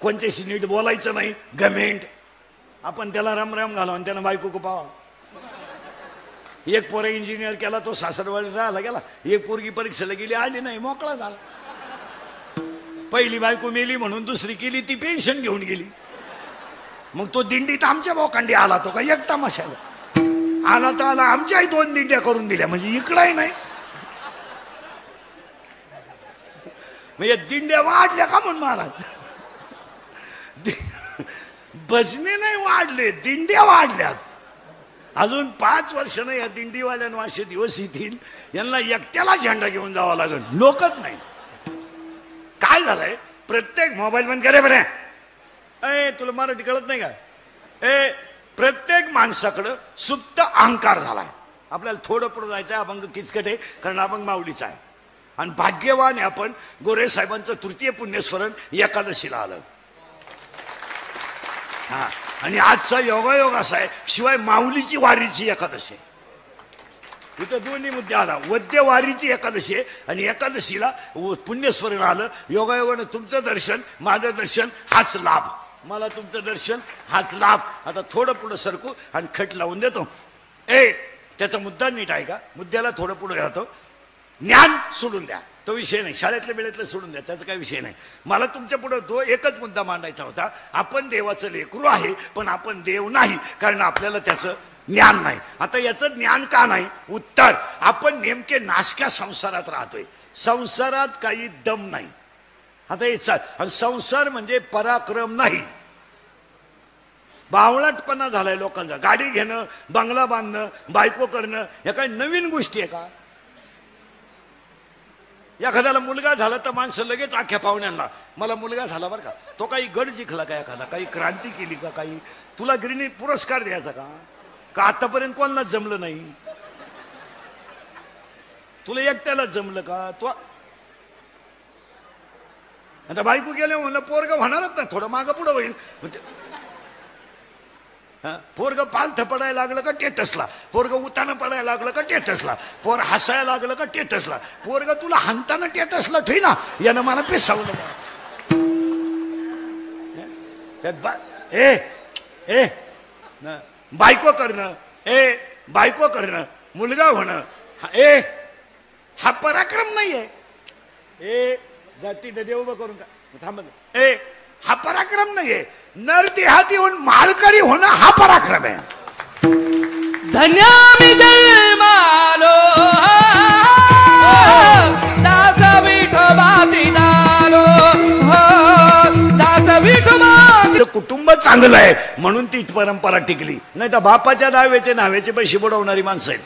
कोणत्याशी नीट बोलायचं नाही, घमेंट. आपण त्याला राम राम घालू आणि त्यानं बायको कुपावा. एक पोरा इंजिनियर केला, तो सासरवाडी राहायला गेला. एक पोरगी परीक्षेला गेली, आली नाही, मोकळा झाला. पहिली बायको मेली म्हणून दुसरी केली, ती पेन्शन घेऊन गेली. मग तो दिंडीत आमच्या बोकांडी आला, तो का एक तमाशाला आला तर आला. आमच्याही 2 दिंड्या करून दिल्या, म्हणजे इकडाही नाही. म्हणजे दिंड्या वाढल्या का म्हणून महाराज? भजने नाही वाढले, दिंड्या वाढल्यात. अजून 5 वर्षानं या दिंडीवाल्यांना असे दिवस येतील, यांना एकट्याला झेंडा घेऊन जावं लागेल, लोकच नाही. काय झालंय, प्रत्येक मोबाईल बंद करे बरे. तुला मराठी कळत नाही का? प्रत्येक माणसाकडं सुप्त अहंकार झालाय. आपल्याला थोडं पुढे जायचं आहे, अभंग किचकट आहे, कारण अभंग माऊलीचा आहे. आणि भाग्यवान आहे आपण, गोरे साहेबांचं तृतीय पुण्यस्मरण एकादशीला आलं. हा, आणि आजचा योगायोग असा आहे, शिवाय माऊलीची वारीची एकादशी आहे. इथं दोन्ही मुद्दे आला. वद्य वारीची एकादशी आहे आणि एकादशीला पुण्यस्मरण आलं. योगायोगानं तुमचं दर्शन, माझं दर्शन, हाच लाभ. मला तुमचं दर्शन, हाच लाभ. आता थोडं पुढं सरकू आणि खट लावून देतो. त्याचा मुद्दा नीट आहे का? मुद्द्याला थोडं पुढे जातो. ज्ञान सोडून द्या, तो विषय नाही. शाळेतल्या वेळेतलं सोडून द्या, त्याचा काही विषय नाही. मला तुमच्या पुढे एकच मुद्दा मांडायचा होता. आपण देवाचं लेकरू आहे, पण आपण देव नाही, कारण आपल्याला त्याचं ज्ञान नाही. आता याचं ज्ञान का नाही? उत्तर, आपण नेमके नाशक्या संसारात राहतोय. संसारात काही दम नाही. आता हे संसार म्हणजे पराक्रम नाही, बावळटपणा झालाय लोकांचा. गाडी घेणं, बंगला बांधणं, बायको करणं, या काही नवीन गोष्टी आहे का? एखाद्याला मुलगा झाला तर माणसं लगेच आख्या पाहुण्यांना, मला मुलगा झाला बरं का. तो काही गड जिंकला का? एखादा काही क्रांती केली का? काही तुला गिरणी पुरस्कार द्यायचा का? का आतापर्यंत कोणालाच जमलं नाही? तुला एकट्यालाच जमलं का? तो आता बायको गेले म्हणलं पोरग होणारच नाही, थोडं मागं पुढं होईल. पोरग पालथं पडायला लागलं का टेटसला, पोरग उतानं पडायला लागलं का टेटसला, पोर हसायला लागलं का टेटसला. पोरग तुला हंताना टेटसला ठेवी ना, यानं मला पिसावलं. बायको करणं, बायको करणं, मुलगा होणं, हा पराक्रम नाहीये. जाती देव उभं करून का थांब. हा पराक्रम नाहीये. नर देहाती होऊन मालकरी होणं हा पराक्रम आहे. धन्यामी जन्मालो दास विठोबाती दालो दास विठोबा. कुटुंब चांगलं आहे म्हणून ती परंपरा टिकली. नाही तर बापाच्या दाव्याचे नाव्याचे पैसे बुडवणारी माणसं आहेत.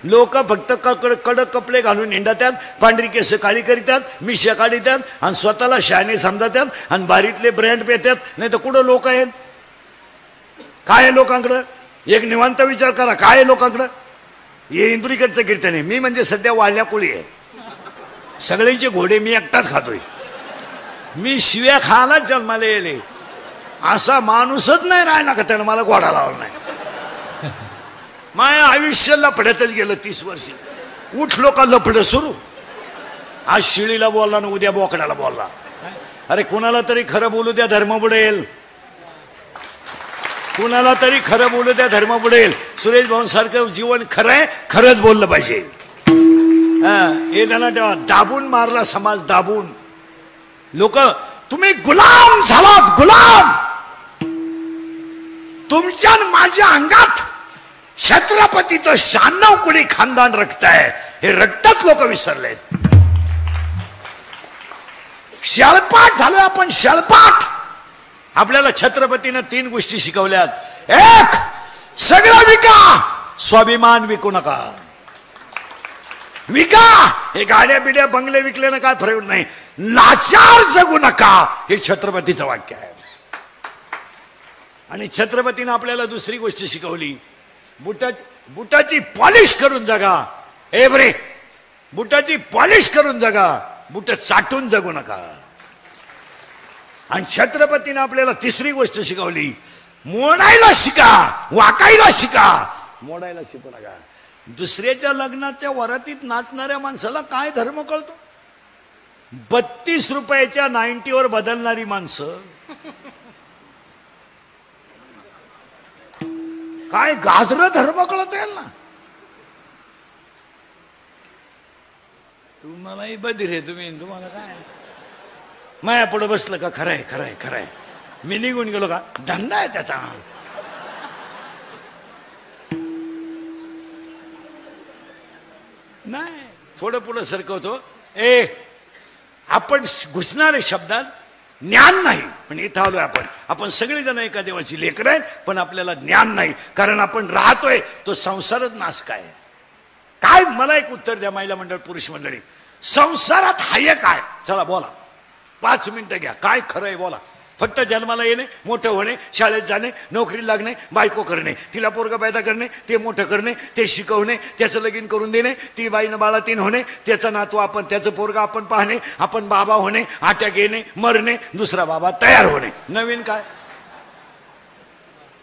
लोक फक्त कडक कपडे घालून हिंडतात, पांढरी केस काळी करीतात, मिश्या काढतात आणि स्वतःला शहाणे समजतात आणि बारीतले ब्रँड पेतात. नाही तर कुठं लोक आहेत? काय आहे लोकांकडं? एक निवांत विचार करा, काय आहे लोकांकडं? हे इंदुरीकडचं कीर्तन आहे. मी म्हणजे सध्या वाळल्या कोळी आहे. सगळ्यांचे घोडे मी एकटाच खातोय. मी शिव्या खायलाच जन्माला येले. असा माणूसच नाही राहिला का त्यानं मला घोडा लावला नाही. माझ्या आयुष्य लफड्यातच गेलं 30 वर्ष. उठलो का लफडं सुरू. आज शिळीला बोलला ना उद्या बोकडाला बोलला. अरे कुणाला तरी खरं बोलू द्या, धर्म बुडेल. कुणाला तरी खरं बोलू द्या, धर्म बुडेल. सुरेश भाऊंसारखं जीवन खरं आहे, खरंच बोललं पाहिजे. हे त्यांना तेव्हा दाबून मारला समाज, दाबून. लोक तुम्ही गुलाम झालात, गुलाम. तुमच्या माझ्या अंगात छत्रपतीचं 96 कोटी खानदान रक्त आहे. हे रक्तात लोक विसरलेत. शाळपाट झालं आपण, शाळपाट. आपल्याला छत्रपतीनं 3 गोष्टी शिकवल्यात. एक, सगळं विका, स्वाभिमान विकू नका. विका. हे गाड्या बिड्या बंगले विकल्यानं काय फरक नाही. लाचार जगू नका, हे छत्रपतीचं वाक्य आहे. आणि छत्रपतीनं आपल्याला दुसरी गोष्ट शिकवली. बुटाची पॉलिश करून जगा. बरे, बुटाची पॉलिश करून जगा, बुट चाटून जगू नका. आणि छत्रपतीने आपल्याला तिसरी गोष्ट शिकवली. मोडायला शिका, वाकायला शिका, मोडायला शिकू नका. दुसऱ्याच्या लग्नाच्या वरातीत नाचणाऱ्या माणसाला काय धर्म कळतो? 32 रुपयाच्या 90वर बदलणारी माणसं काय गाजर धर्म कळत येईल ना. तुम्हालाही बधीर आहे तुम्हाला काय माया पुढे बसलं का. खरंय खरंय खरंय मी निघून गेलो का धंदा आहे त्याचा. नाही थोडं पुढं सरकवतो. आपण घुसणारे शब्दात ज्ञान नाही पण इथं आलोय आपण सगळेजण एका देवाची लेकरं आहेत पण आपल्याला ज्ञान नाही कारण आपण राहतोय तो संसारच नाश काय आहे. काय मला एक उत्तर द्या महिला मंडळ पुरुष मंडळी संसारात हाय काय. चला बोला 5 मिनिटं घ्या. काय खरं आहे बोला. फक्त जन्माला येणे मोठं होणे शाळेत जाणे नोकरी लागणे बायको करणे तिला पोरगा पैदा करणे ते मोठं करणे ते शिकवणे त्याचं लगीन करून देणे ती बाईनं बाळा 3 होणे त्याचा नातू आपण त्याचं पोरगा आपण पाहणे आपण बाबा होणे अटॅक येणे मरणे दुसरा बाबा तयार होणे. नवीन काय.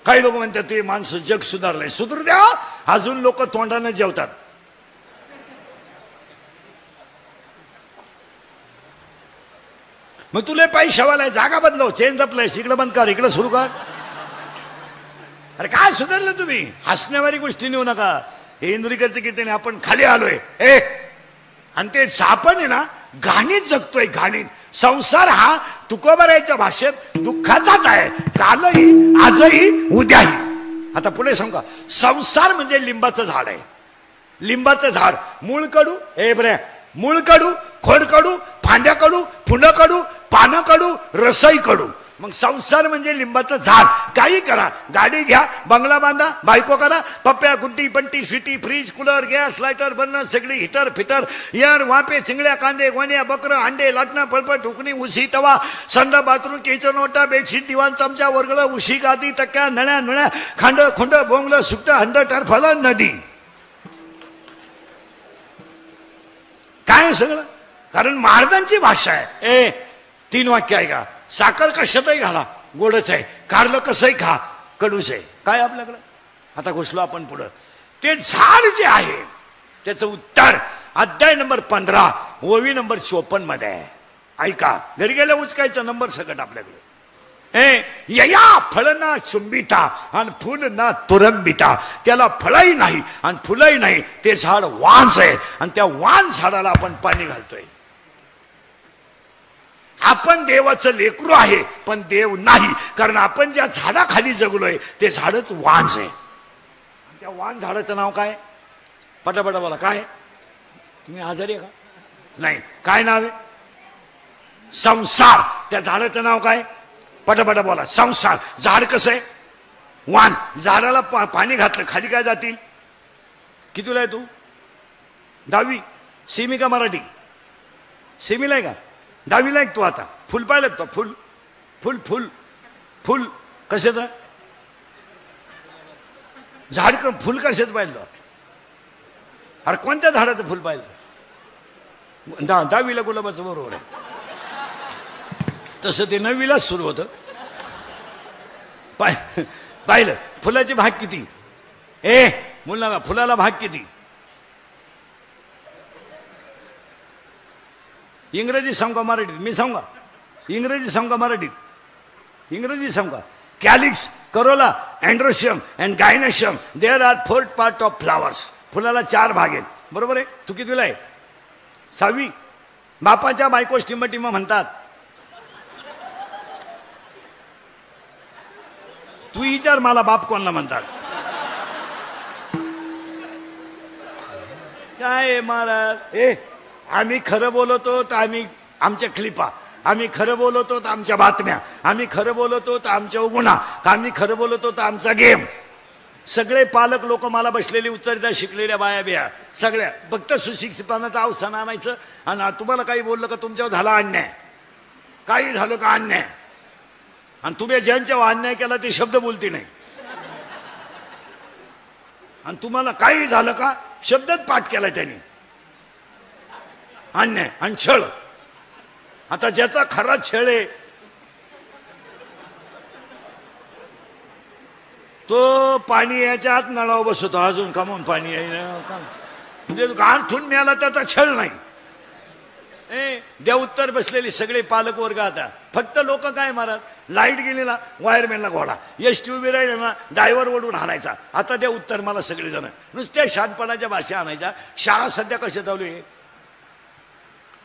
काही लोक म्हणतात ते माणसं जग सुधारलंय. सुधरू द्या. अजून लोक तोंडानं जेवतात. मग तुला पैशावाला जागा बदलव चेंज द प्लेस इकडे बंद कर इकडे सुरू कर. अरे काय सुधारलं तुम्ही. हसण्यावारी गोष्टी नेऊ नका. हे इंद्रिकरचे कीर्तने आपण खाली आलोय आणि ते आपण आहे ना घाणीत जगतोय घाणीत. संसार हा तुकोबरायच्या भाषेत दुःखाचाच आहे कालही आजही उद्याही. आता पुढे सांगा संसार म्हणजे लिंबाचं झाड आहे. लिंबाचं झाड मूळ कडू मूळ कडू खोड कडू फांद्या कडू फुलं कडू पानं कडू रसई कडू. मग संसार म्हणजे लिंबाचं झाड. काही करा गाडी घ्या बंगला बांधा बायको करा पप्प्या गुड्डी पंटी स्वीटी fridge cooler gas lighter burner सगळी हिटर फिटर यार वापे चिंगड्या कांदे गोण्या बकरं अंडे लाटणं पळपट ठुकणी उशी तवा संडा बाथरूम किचन ओटा बेडशीट दिवाण चमचा वरगळं उशी गादी टक्क्या नळ्या नळ्या खांड खुंड बोंगलं सुकट हंड टरफलं नदी. काय सगळं कारण महाराजांची भाषा आहे. 3 वाक्य आहे का. साखर कशातही घाला गोडच आहे कारलं कसंही खा कडूच आहे. काय आपल्याकडं. आता घुसलो आपण पुढं. ते झाड जे आहे त्याचं उत्तर अध्याय नंबर 15 ओवी नंबर 54 मध्ये आहे. ऐका घरी गेल्या उचकायचा नंबर सकट आपल्याकडे. यया फळ ना चुंबिता आणि फुल ना तुरंबिता. त्याला फळही नाही आणि फुलही नाही. ते झाड वांस आहे आणि त्या वांस झाडाला आपण पाणी घालतोय. आपण देवाचं लेकरू आहे पण देव नाही कारण आपण ज्या झाडाखाली जगलोय ते झाडच वांस आहे. त्या वांस झाडाचं नाव काय. पटापटा बोला काय. तुम्ही आजारी आहे का. नाही काय नाव आहे. संसार. त्या झाडाचं नाव काय. पटापटा बोला. संसार. झाड कसं आहे वान. झाडाला पाणी घातलं खाली काय जातील. कितीला आहे तू 10वी सेमी का मराठी सेमीला आहे का 10वीला आहे तू. आता फुल पाहिलं तो फुल फुल फुल फुल कशाचं झाड फुल कशाचं पाहिलं. अरे कोणत्या झाडाचं फुल पाहिलं. 10वीला गुलाबाचं बरोबर आहे. तसं ते 9वीलाच सुरू होतं. पाहिलं फुलाचे भाग किती. मुलाला फुलाला भाग किती. इंग्रजी सांगा मराठीत मी सांगा इंग्रजी सांगा मराठीत इंग्रजी सांगा. Calyx corolla androecium and gynoecium there are 4 part of flowers. फुलाला 4 भाग आहेत बरोबर आहे. तू कितीला आहे 6वी. बापाच्या बायको टिंबटिंब म्हणतात. तू विचार मला बाप कोणाला म्हणतात. काय महाराज आम्ही खरं बोलतो तर आम्ही आमच्या क्लिपा आम्ही खरं बोलतो तर आमच्या बातम्या आम्ही खरं बोलतो तर आमच्या गुन्हा आम्ही खरं बोलतो तर आमचा गेम. सगळे पालक लोक मला बसलेली उत्तरदार शिकलेल्या बाया बिया सगळ्या फक्त सुशिक्षितपणाचं अवसान आणायचं आणि तुम्हाला काही बोललं का तुमच्यावर झाला अन्याय काही झालं का अन्याय आणि तुम्ही ज्यांच्यावर अन्याय केला ते शब्द बोलती नाही आणि तुम्हाला काही झालं का शब्दच पाठ केला त्यांनी अन्याय आणि छळ. आता ज्याचा खरा छळ आहे तो पाणी याच्या आत नळावर बसवतो अजून कमवून पाणी आहे म्हणजे गांठून मिळाला त्याचा छळ नाही. द्या उत्तर बसलेले सगळे पालक वर्ग आता फक्त लोक काय मारत, लाईट गेली ना वायरमॅनला घोडा, एसटी उभी राहिली ना ड्रायव्हर ओढून आणायचा. आता द्या उत्तर मला सगळेजण नुसत्या शहाणपणाच्या भाषा आणायच्या. शाळा सध्या कशा चालू आहे,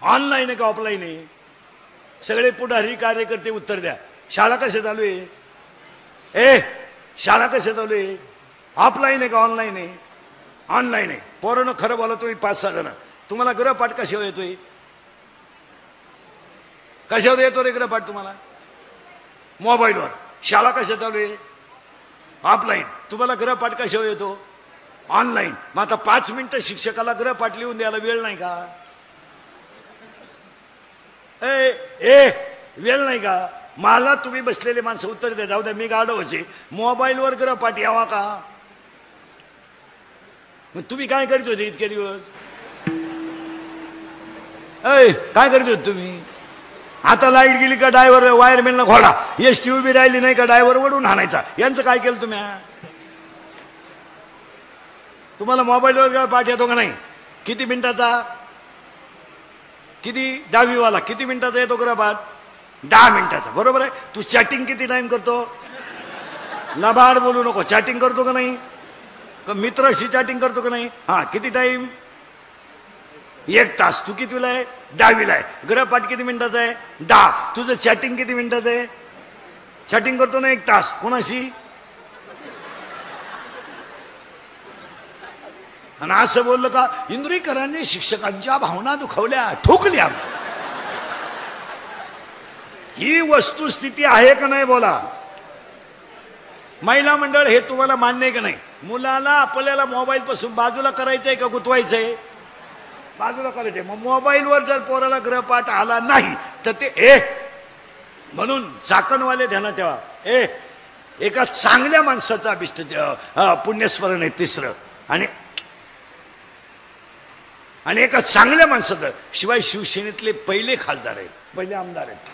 ऑनलाईन आहे का ऑफलाईन आहे? सगळे पुढारी कार्यकर्ते उत्तर द्या. शाळा कशा चालू आहे? शाळा कशा चालू आहे? ऑफलाईन आहे का ऑनलाईन आहे? ऑनलाईन आहे. पोरानं खरं बोला तुम्ही 5-6 जण. तुम्हाला गृहपाठ कशावर येतोय? कशावर येतो रे गृहपाठ तुम्हाला? मोबाईलवर. शाळा कशा चालू आहे? ऑफलाईन. तुम्हाला गृहपाठ कशावर येतो? ऑनलाईन. मग आता 5 मिनिटं शिक्षकाला गृहपाठ लिहून द्यायला वेळ नाही का? वेळ नाही का? मला तुम्ही बसलेले माणसं उत्तर द्या. जाऊ द्या मी गाडो व्हायचे. मोबाईलवर गृहपाठ यावा का? मग तुम्ही काय करीत होते इतके दिवस? काय करीत होते तुम्ही? आता लाईट गेली का ड्रायव्हर वायरमॅनला घोडा, एसटी उभी राहिली नाही का ड्रायव्हर वडून आणायचा. यांचं काय केलं तुम्ही? तुम्हाला मोबाईलवर गृहपाठ येतो का नाही? किती मिनिटाचा? किती? 10वी वाला किती मिनिटाचा येतो गृहपाठ? 10 मिनिटाचा. बरोबर आहे. तू चॅटिंग किती टाइम करतो? लबाड बोलू नको. चॅटिंग करतो का नाही? मित्राशी चॅटिंग करतो का नाही? हा. किती टाइम? 1 तास. तू कितीला आहे? 10वीला आहे. गृहपाठ किती मिनिटाचा आहे? 10. तुझं चॅटिंग किती मिनिटाचं आहे? चॅटिंग करतो ना 1 तास. कोणाशी? आणि असं बोललं का इंद्रिकरांनी शिक्षकांच्या भावना दुखावल्या, ठोकल्या आमच्या. ही वस्तुस्थिती आहे का नाही बोला? महिला मंडळ हे तुम्हाला मान्य आहे का नाही? मुलाला आपल्याला मोबाईल पासून बाजूला करायचंय का गुतवायचंय? बाजूला करायचंय. मग मोबाईलवर जर पोराला गृहपाठ आला नाही तर ते म्हणून चाकणवाले ध्यानात ठेवा. एका चांगल्या माणसाचा अभिष्ट पुण्यस्मरण आहे 3रं. आणि एका चांगल्या माणसाचं, शिवाय शिवसेनेतले पहिले खासदार आहेत, पहिले आमदार आहेत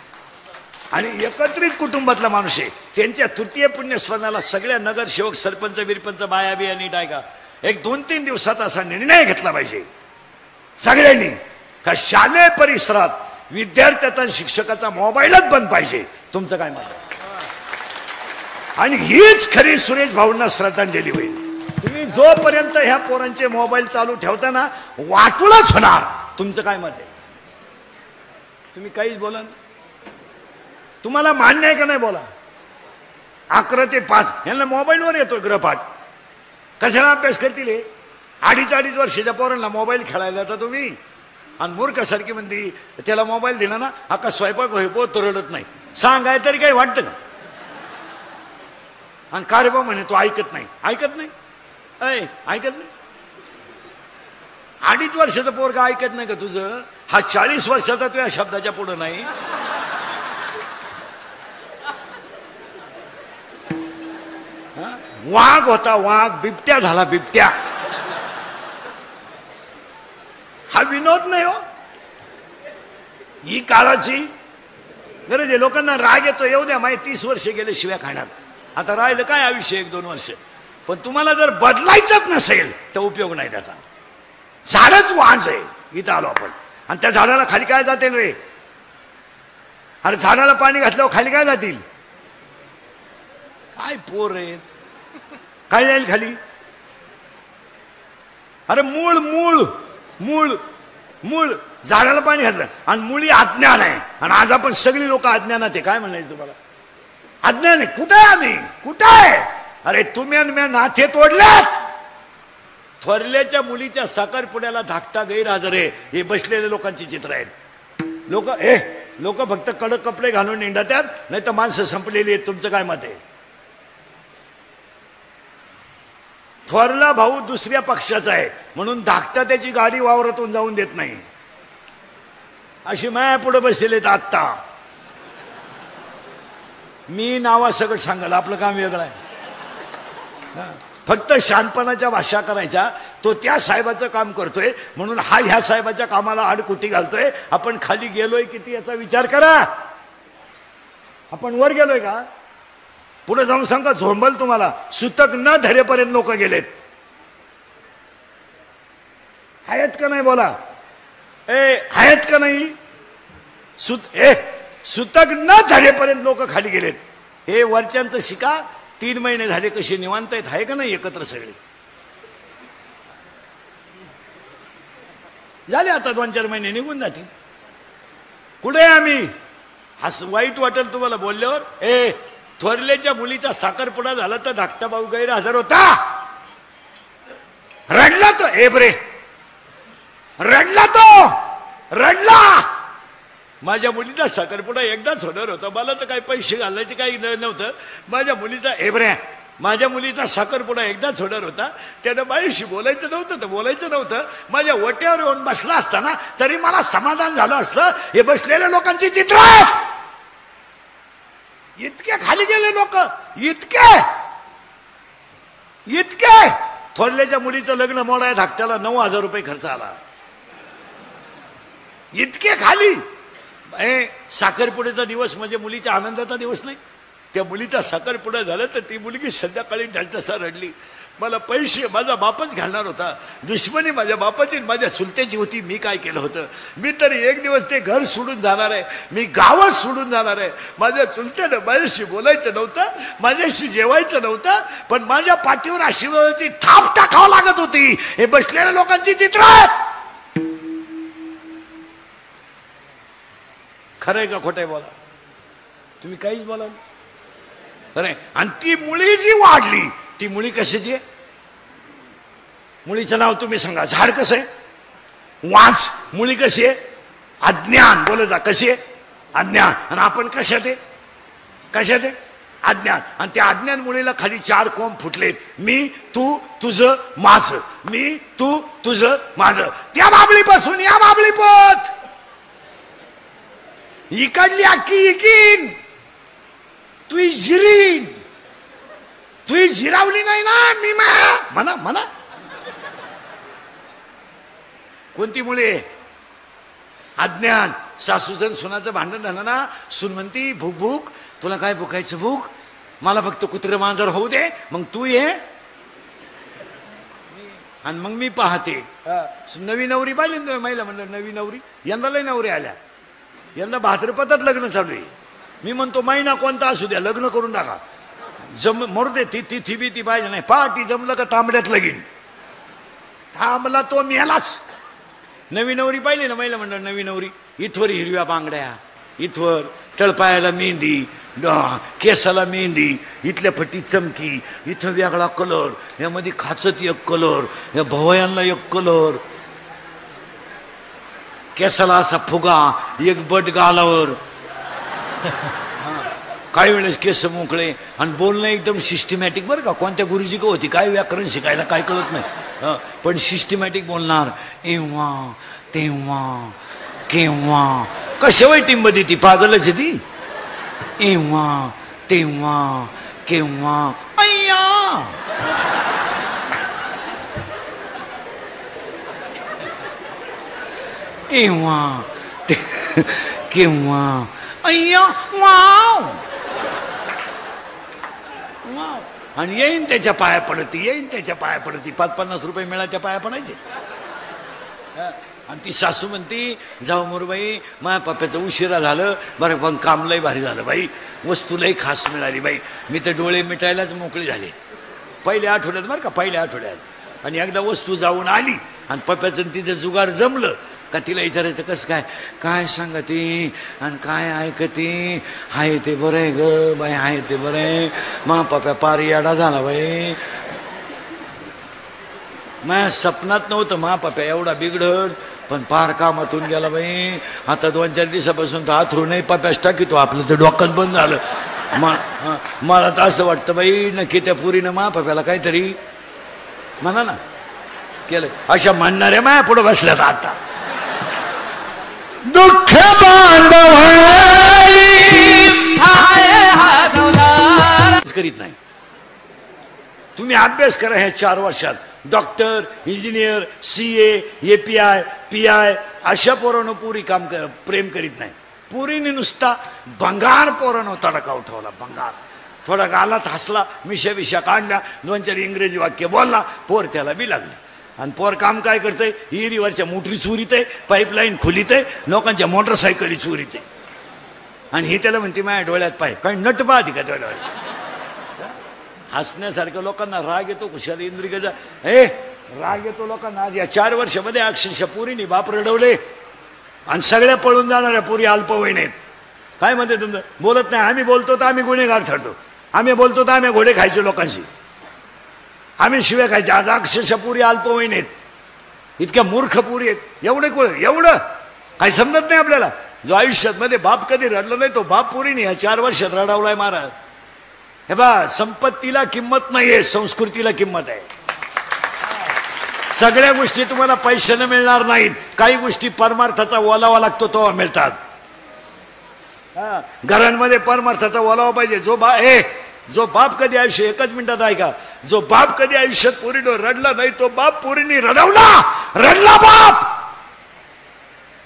आणि एकत्रित कुटुंबातला माणूस आहे. त्यांच्या तृतीय पुण्यस्मरणाला सगळ्या नगरसेवक, सरपंच, बिरपंच, बाया बियानी डायगा एक 2-3 दिवसात असा निर्णय घेतला पाहिजे सगळ्यांनी का शालेय परिसरात विद्यार्थ्याचा आणि शिक्षकाचा मोबाईलच बंद पाहिजे. तुमचं काय मत आहे? आणि हीच खरी सुरेश भाऊंना श्रद्धांजली होईल. तुम्ही जोपर्यंत ह्या पोरांचे मोबाईल चालू ठेवताना वाटूलाच होणार. तुमचं काय मत आहे? तुम्ही काहीच बोला. तुम्हाला मान्य आहे का नाही बोला? 11 ते 5 यांना मोबाईलवर येतो गृहपाठ. कशाला अभ्यास करतील? 2.5 वर्षाच्या पोरांना मोबाईल खेळायला तर तुम्ही आणि मूर्खासारखी म्हणती त्याला मोबाईल दिला ना अका स्वयंपाक होईपो तो रडत नाही. सांगाय तरी काही वाटतं का? आणि का रे बा म्हणे तो ऐकत नाही. ऐकत नाही? ऐकत नाही. 2.5 वर्षाचं पोरगा ऐकत नाही का तुझं? हा 40 वर्षाचा तू या शब्दाच्या पुढे नाही. वाघ होता वाघ, बिबट्या झाला बिबट्या. हा विनोद नाही हो. ही काळाची गरज आहे. लोकांना राग येतो. येऊ द्या. माहिती 30 वर्ष गेले शिव्या खाण्यात. आता राहिलं काय आयुष्य 1-2 वर्ष. पण तुम्हाला जर बदलायचंच नसेल तर उपयोग नाही त्याचा. झाडच वाहच आहे. इथं आलो आपण आणि त्या झाडाला खाली काय जातील रे? अरे झाडाला पाणी घातल्यावर खाली काय जातील? काय पोर रे? काय जाईल खाली? अरे मूळ मूळ मूळ मूळ. झाडाला पाणी घातलं आणि मुळी अज्ञान आहे. आणि आज आपण सगळी लोक अज्ञानात आहे. काय म्हणायचं तुम्हाला? अज्ञान आहे. कुठं आहे आम्ही? कुठं आहे? अरे तुम्ही आणि मी नाथे तोडल्यात. थोरल्याच्या मुलीच्या साखरपुड्याला धाकटा गैरहजर आहे. हे बसलेले लोकांची चित्र आहेत. लोक फक्त कडक कपडे घालून निंडतात, नाही तर माणसं संपलेली आहेत. तुमचं काय मत आहे? थोरला भाऊ दुसऱ्या पक्षाचा आहे म्हणून धाकटा त्याची गाडी वावरातून जाऊन देत नाही. अशी माया पुढे बसलेत. आत्ता मी नावासकट सांगाल. आपलं काम वेगळं आहे. फक्त शानपणाच्या भाषा करायच्या. तो त्या साहेबाचं काम करतोय म्हणून हा ह्या साहेबाच्या कामाला आडकुटी घालतोय. आपण खाली गेलोय किती याचा विचार करा. आपण वर गेलोय का? पुढे जाऊन सांगा झोंबल तुम्हाला. सुतक न धरेपर्यंत लोक गेलेत. आहेत का नाही बोला? आहेत का नाही? सुतक न झालेपर्यंत लोक खाली गेलेत. हे वरच्यांचं शिका. 3 महिने झाले कसे निवांत आहेत, आहे का नाही एकत्र सगळे? झाले आता 2-4 महिने निघून जातील. कुठे आम्ही? वाईट वाटेल तुम्हाला बोलल्यावर. थोरल्याच्या मुलीचा साखरपुडा झाला तर धाकटा भाऊ गैरहजर होता. रडला तो. बरे रडला तो, रडला. माझ्या मुलीचा साखरपुडा एकदाच होणार होता. मला तर काही पैसे घालायचे काही नव्हतं. माझ्या मुलीचा साखरपुडा एकदाच होणार होता. त्यानं बाईशी बोलायचं नव्हतं तर बोलायचं नव्हतं. माझ्या वट्यावर येऊन बसला असताना तरी मला समाधान झालं असतं. हे बसलेल्या लोकांची चित्र आहेत. इतके खाली गेले लोक, इतके. थोरल्याच्या मुलीचं लग्न मोडाय धाकट्याला 9,000 रुपये खर्च आला. इतके खाली. साखरपुड्याचा दिवस म्हणजे मुलीच्या आनंदाचा दिवस नाही. त्या मुलीचा साखरपुडा झाला तर ती मुलगी संध्याकाळी ढलतसा रडली. मला पैसे माझा बापच घालणार होता. दुश्मनी माझ्या बापाची माझ्या चुलत्याची होती. मी काय केलं होतं? मी तरी एक दिवस ते घर सोडून जाणार आहे, मी गावच सोडून जाणार आहे. माझ्या चुलत्यानं माझ्याशी बोलायचं नव्हतं, माझ्याशी जेवायचं नव्हतं, पण माझ्या पाठीवर आशीर्वादाची थाप टाकावं लागत होती. हे बसलेल्या लोकांची चित्र आहेत. खरंय का खोटंय? बोला तुम्ही. काहीच बोला अरे. आणि ती मुळी जी वाढली, ती मुळी कशाची आहे? मुळीचं नाव तुम्ही सांगा. झाड कसं आहे? वाच. मुळी कशी आहे? अज्ञान. बोल जा. कशी आहे? अज्ञान. आणि आपण कशात आहे? कशात आहे? अज्ञान. आणि त्या अज्ञान मुळीला खाली 4 कोंब फुटलेत. मी, तू, तुझं, माझं. मी, तू, तुझं, माझं. त्या बाबळीपासून या बाबळीपत इकडली अख्खी इकीन. तू जिरीन. तू जिरावली नाही ना मी म्हणा म्हणा. कोणती मुळे? अज्ञान. सासूजन सुनाचं भांडण झालं ना, सून म्हणती भूक भूक. तुला काय भुकायचं? भूक. मला फक्त कुत्र मांजर होऊ दे, मग तू ये. आणि मग मी पाहते. नवी नवरी पाहिली महिला म्हणलं नवी नवरी. यंदा लय नवरी आल्या. यंदा भाद्रपदात लग्न चालू आहे. मी म्हणतो महिना कोणता असू द्या, लग्न करून टाका. मरू दे. ती बी ती पाहिजे नाही. पार्टी जमलं का तांबड्यात लगीन. थांबला तो मेलाच. नवी नवरी पाहिली ना महिला म्हणलं नवी नवरी. इथवर हिरव्या बांगड्या, इथवर तळपायाला मेहंदी, केसाला मेहंदी, इथल्या फटी चमकी, इथं वेगळा कलर, यामध्ये खाचत एक कलर, या भवयांना एक कलर, केसाला असा फुगा, एक बट गालावर. काही वेळेस केस मोकळे आणि बोलणं एकदम सिस्टमॅटिक. बरं का, कोणत्या गुरुजी का होती काय व्याकरण शिकायला काय कळत नाही, पण सिस्टमॅटिक बोलणार. एव्हा तेव्हा केव्हा. कशावर टिंब ती पागलच आहे ती. एव्हा तेव्हा केव्हा. अय्या एव्हा केव्हा. अय्या वाव वाव. आणि येईन त्याच्या पाया पडती, येईन त्याच्या पाया पडती. 5-50 रुपये मिळाल्या पाया पडायचे. आणि ती सासू म्हणती जाऊ मोरबाई, माझ्या पप्प्याचं उशिरा झालं बरं, पण काम लय भारी झालं बाई, वस्तू लय खास मिळाली बाई. मी तर डोळे मिटायलाच मोकळे झाले पहिल्या आठवड्यात. बरं का, पहिल्या आठवड्यात. आणि एकदा वस्तू जाऊन आली आणि पप्प्याचं तिचं जुगाड जमलं का तिला विचारायचं कसं काय, काय सांगते आणि काय ऐकते. आहे ते बरं आहे ग बाई, आहे ते बरं आहे. मा पप्प्या पार याडा झाला बाई. माझ्या सपनात नव्हतं मा पप्प्या एवढा बिघडत, पण पार कामातून गेला बाई. आता 2-4 दिवसापासून तर हातरू नाही पप्प्याच टाकीतो. आपलं तर डोक्यात बंद झालं. मला तर असं वाटतं बाई नक्की त्या पुरीनं मा पप्प्याला काहीतरी म्हणा ना केलं. अशा म्हणणाऱ्या माया पुढे बसल्यात आता. दुःख करीत नाही. तुम्ही अभ्यास करा ह्या 4 वर्षात. Doctor, engineer, CA, API, PI अशा पोरानं पुरी काम प्रेम करीत नाही. पुरीने नुसता भंगार पोरानं तडका उठवला. भंगार. थोडा गालात हसला, मिशा काढल्या, 2-4 इंग्रजी वाक्य बोलला, पोर त्याला बी लागले. आणि पोर काम काय करतंय, हिरीवरच्या मोटरी चोरीत आहे, पाईपलाईन खोलीत आहे, लोकांच्या मोटरसायकली चोरीत आहे. आणि हे त्याला म्हणते माझ्या डोळ्यात पाय, काही नट पाहते का डोळ्यावर. हसण्यासारखं लोकांना राग येतो कुशाल इंद्रिकेचा. राग येतो लोकांना. आज या 4 वर्षामध्ये अक्षरशः पुरीनी बाप रडवले आणि सगळ्या पळून जाणाऱ्या पुरी अल्पवयीन आहेत. काय म्हणते तुमचं, बोलत नाही. आम्ही बोलतो तर आम्ही गुन्हेगार ठरतो, आम्ही बोलतो तर आम्ही घोडे खायचो लोकांशी, आम्ही शिव्या खायचे. आज अक्षरशः पुरी अल्पवयीन आहेत, इतक्या मूर्ख पुरी आहेत. एवढं काही समजत नाही आपल्याला. जो आयुष्यात मध्ये बाप कधी रडला नाही तो बाप पुरीने या 4 वर्षात रडावलाय महाराज. हे बा, संपत्तीला किंमत नाहीये, संस्कृतीला किंमत आहे. सगळ्या गोष्टी तुम्हाला पैशाने मिळणार नाहीत, काही गोष्टी परमार्थाचा ओलावा लागतो तेव्हा मिळतात. घरांमध्ये परमार्थाचा ओलावा पाहिजे. जो बाप कधी आयुष्य, एकच मिनिटात ऐका, जो बाप कधी आयुष्यात पुरीनो रडला नाही तो बाप पुरीने रडला बाप.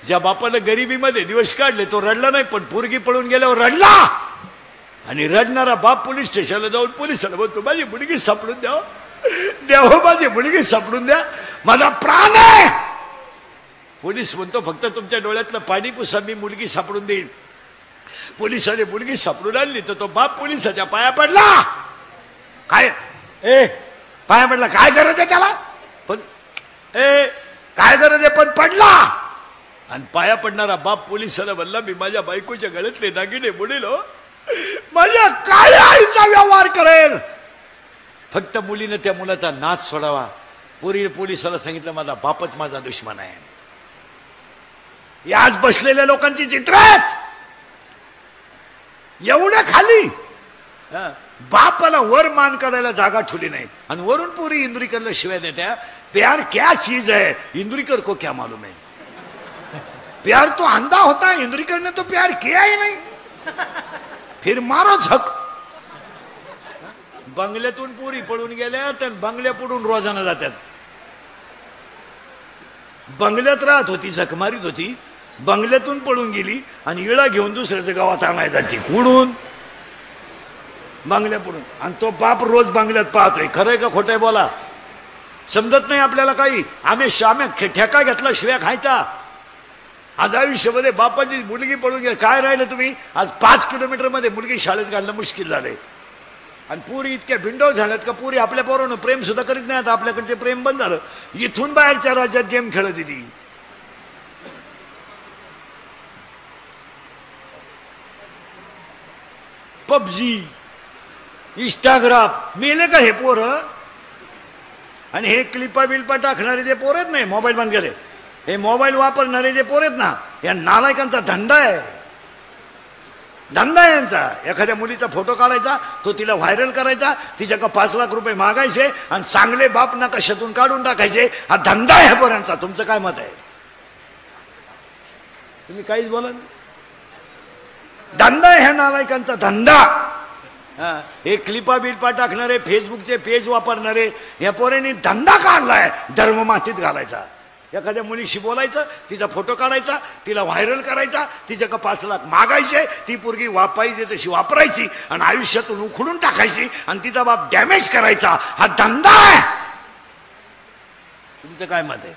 ज्या बापानं गरिबीमध्ये दिवस काढले तो रडला नाही, पण पोरगी पळून गेल्यावर रडला. आणि रडणारा बाप पोलीस स्टेशनला जाऊन पोलिसाला बोलतो माझी मुलगी सापडून द्या हो, माझी मुलगी सापडून द्या, माझा प्राण आहे. पोलीस म्हणतो फक्त तुमच्या डोळ्यातलं पाणी पुसा, मी मुलगी सापडून देईन. पोलिसाने मुलगी सापडून आणली तर तो बाप पोलिसाच्या पाया पडला. काय पाया पडला, काय गरज आहे त्याला, पण काय गरज आहे, पण पडला. आणि पाया पडणारा बाप पोलिसाला म्हणला मी माझ्या बायकोच्या गळ्यातले दागिने बुडीलो, माझ्या काळ्या आईचा व्यवहार करेल. फक्त मुलीने त्या मुलाचा नाच सोडावा. पोलिसाला सांगितलं माझा बापच माझा दुश्मन आहे. आज बसलेल्या लोकांची चित्र आहेत. एवढ्या खाली बापाला वर मान काढायला जागा ठेवली नाही, आणि वरून पुरी इंदुरीकरला शिवाय देत्या. प्यार क्या चीज है, इंदुरीकर को क्या मालूम है. प्यार तो अंधा होता है, इंदुरीकर ने तो प्यार किया ही नहीं, फिर मारो झक. बंगल्यातून पुरी पळून गेल्या तर बंगल्या पडून रोजाना जातात. बंगल्यात राहत होती, झक मारीत होती, बंगल्यातून पळून गेली आणि इळा घेऊन दुसऱ्याच्या गावात आणाय जाते कुडून, बंगल्या पडून. आणि तो बाप रोज बंगल्यात पाहतोय. खरंय का खोटंय बोला, समजत नाही आपल्याला काही. आम्ही ठेका घेतला शिव्या खायचा. आज आयुष्यामध्ये बापाची मुलगी पळून गेली, काय राहिलं तुम्ही. आज 5 किलोमीटर मध्ये मुलगी शाळेत घालणं मुश्किल झालंय. आणि पुरी इतक्या भिंडव झाल्यात का पुरी आपल्या पोरानं प्रेम सुद्धा करीत नाही. आता आपल्याकडचे प्रेम बंद झालं. इथून बाहेरच्या राज्यात गेम खेळत होती. पबजी, इंस्टाग्राम, मेले का हे पोर. आणि हे क्लिपा बिल्पा टाकणारे जे पोर आहेत नाही, मोबाईल बंद केले, हे मोबाईल वापरणारे जे पोर आहेत ना, या नालायकांचा धंदा आहे. यांचा. एखाद्या मुलीचा फोटो काढायचा, तो तिला व्हायरल करायचा, तिच्याकडे 5 लाख रुपये मागायचे आणि चांगले बाप नकाशातून काढून टाकायचे. हा धंदा आहे पोरांचा. तुमचं काय मत आहे. तुम्ही काहीच बोला. धंदा आहे ह्या नालायकांचा, धंदा. हे क्लिपा बिल्पा टाकणारे, फेसबुकचे पेज वापरणारे या पोरांनी धंदा काढलाय धर्म मातीत घालायचा. एखाद्या मुलीशी बोलायचं, तिचा फोटो काढायचा, तिला व्हायरल करायचा, तिच्याकडे 5 लाख मागायचे, ती पोरगी वापायची तशी वापरायची आणि आयुष्यातून उखडून टाकायची आणि तिचा बाप डॅमेज करायचा. हा धंदा आहे. तुमचं काय मत आहे.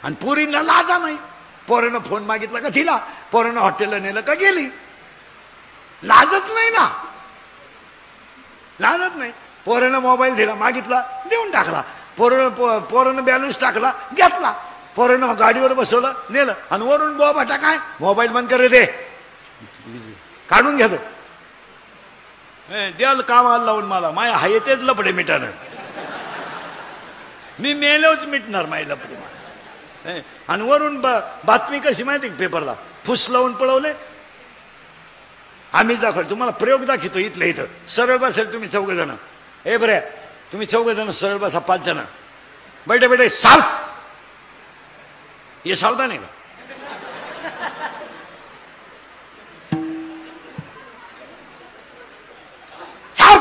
आणि पोरींना लाजा नाही. पोरानं फोन मागितला का तिला, पोरानं हॉटेलला नेलं का गेली. लाजच नाही ना, लाजत नाही. पोरानं मोबाईल दिला, मागितला, देऊन टाकला. पोरानं बॅलन्स टाकला, घेतला. पोरानं गाडीवर बसवलं, नेलं. आणि वरून बोबाटा काय, मोबाईल बंद करे दे, काढून घेतो. द्याल कामाला लावून मला, माया हाय तेच लपडे मिटानं. मी मेलोच मिटणार माय लपडे मला. आणि वरून बातमी कशी माहिती पेपरला, फुस लावून पळवले. आम्हीच दाखवलं तुम्हाला, प्रयोग दाखवतो इथल्या इथं. सरळ बसेल तुम्ही 4 जण. बरे तुम्ही 4 जण सरळ बसा, 5 जण बैठे साव. हे सावधान आहे का. साव,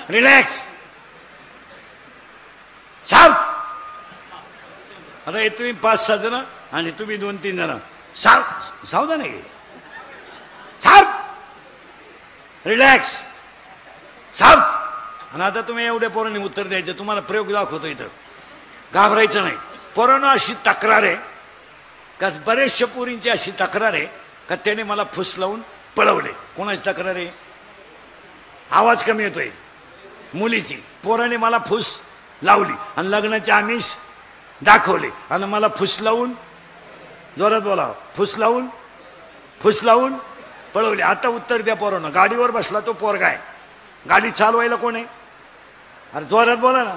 रिलॅक्स, साव. आता हे तुम्ही 5-6 जण आणि तुम्ही 2-3 जण. साव, सावधान आहे. साव, रिलॅक्स, साव. आणि आता तुम्ही एवढ्या पोरांनी उत्तर द्यायचं. तुम्हाला प्रयोग दाखवतो इथं, घाबरायचं नाही. पोरांनो अशी तक्रार आहे का, बरेचशा पोरींची अशी तक्रार आहे का त्याने मला फुस लावून पळवले. कोणाची तक्रार आहे? आवाज कमी येतोय मुलीची. पोराने मला फुस लावली आणि लग्नाचे आमिष दाखवले आणि मला फुस लावून, जोरात बोला, फुस लावून पळवले. आता उत्तर द्या पोरांनो. गाडीवर बसला तो पोरगा आहे, गाडी चालवायला कोण आहे? अरे जोरात बोला ना.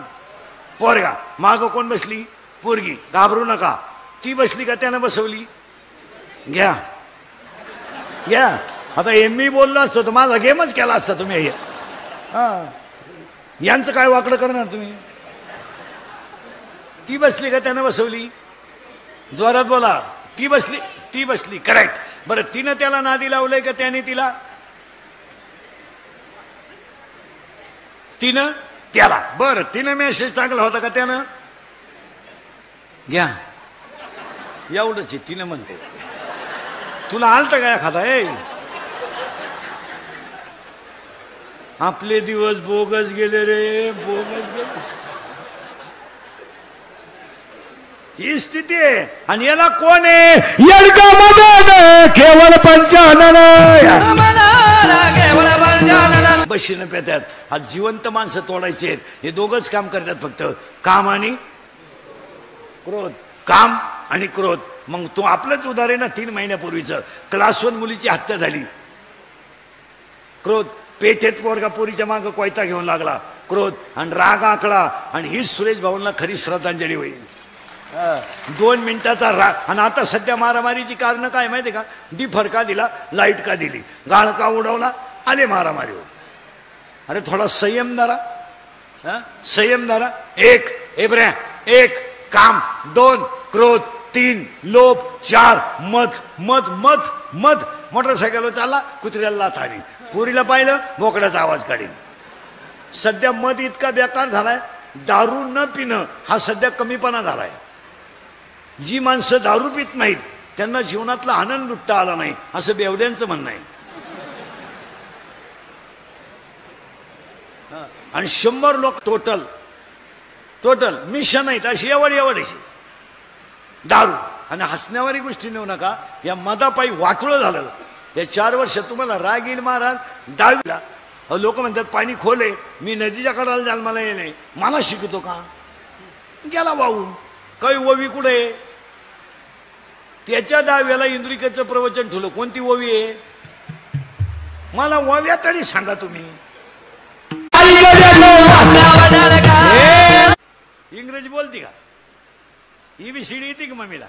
पोरगा. मागं कोण बसली? पोरगी. घाबरू नका. ती बसली का त्यानं बसवली? घ्या. आता मी बोललो असतो तर माझा गेमच केला असता तुम्ही. हा, यांचं काय वाकडं करणार तुम्ही? ती बसली का त्यानं बसवली? जोरात बोला. ती बसली. करेक्ट. बरं, तिनं त्याला नादी लावलंय का त्याने तिला? तिनं त्याला. बरं, तिनं मेसेज टाकला होता का त्यानं? घ्या. एवढंच आहे. तिनं म्हणते. तुला आलतं का एखादा? आपले दिवस बोगस गेले रे, बोगस गेले. ही स्थिती आहे. आणि याला कोण आहे? येडका मदन केवळ पंचानन. बशीनं पेतात. आज जिवंत माणसं तोडायचे आहेत. हे दोघंच काम करतात फक्त, काम आणि क्रोध. काम आणि क्रोध. मग तो आपलंच उदाहरण ना, 3 महिन्यापूर्वीचं क्लास 1 मुलीची हत्या झाली. क्रोध. पेठेत पोरगा पोरीच्या मागं कोयता घेऊन लागला. क्रोध आणि राग आकळा. आणि हीच सुरेश भाऊंना खरी श्रद्धांजली होईल. 2 मिनिटाचा राग. आणि आता सध्या मारामारीची कारणं काय माहिती का? फरका दिला, लाईट का दिली, गाळ का उडवला, आले मारामारीवर. अरे थोडा संयम धरा. संयम धरा. 1 काम, 2 क्रोध, 3 लोभ, 4 मद. मोटरसायकलवर चालला, कुत्र्याला लाथ आली, पोरीला पाहिलं, बोकडाचा आवाज काढील. सध्या मद इतका बेकार झालाय. दारू न पिणं हा सध्या कमीपणा झालाय. जी माणसं दारू पित नाहीत त्यांना जीवनातला आनंद लुटता आला नाही, असं बेवड्यांचं म्हणणं आहे. आणि 100 लोक टोटल मिशन आहेत अशी एवढी अशी दारू. आणि हसण्यावारी गोष्टी नेऊ नका. या मदापायी वाटोळं झालं. या 4 वर्ष तुम्हाला राग येईल महाराज. 10वीला लोक म्हणतात पाणी खोले, मी नदीच्या कडाला जाल, मला ये नाही. मला शिकतो का? गेला वाहून. काही ओवी कुठे? त्याच्या 10व्याला इंद्रिकेचं प्रवचन ठेवलं. कोणती ओवी आहे? मला ओव्या तरी सांगा तुम्ही. इंग्रजी बोलती का? EBCD येते का मम्मीला?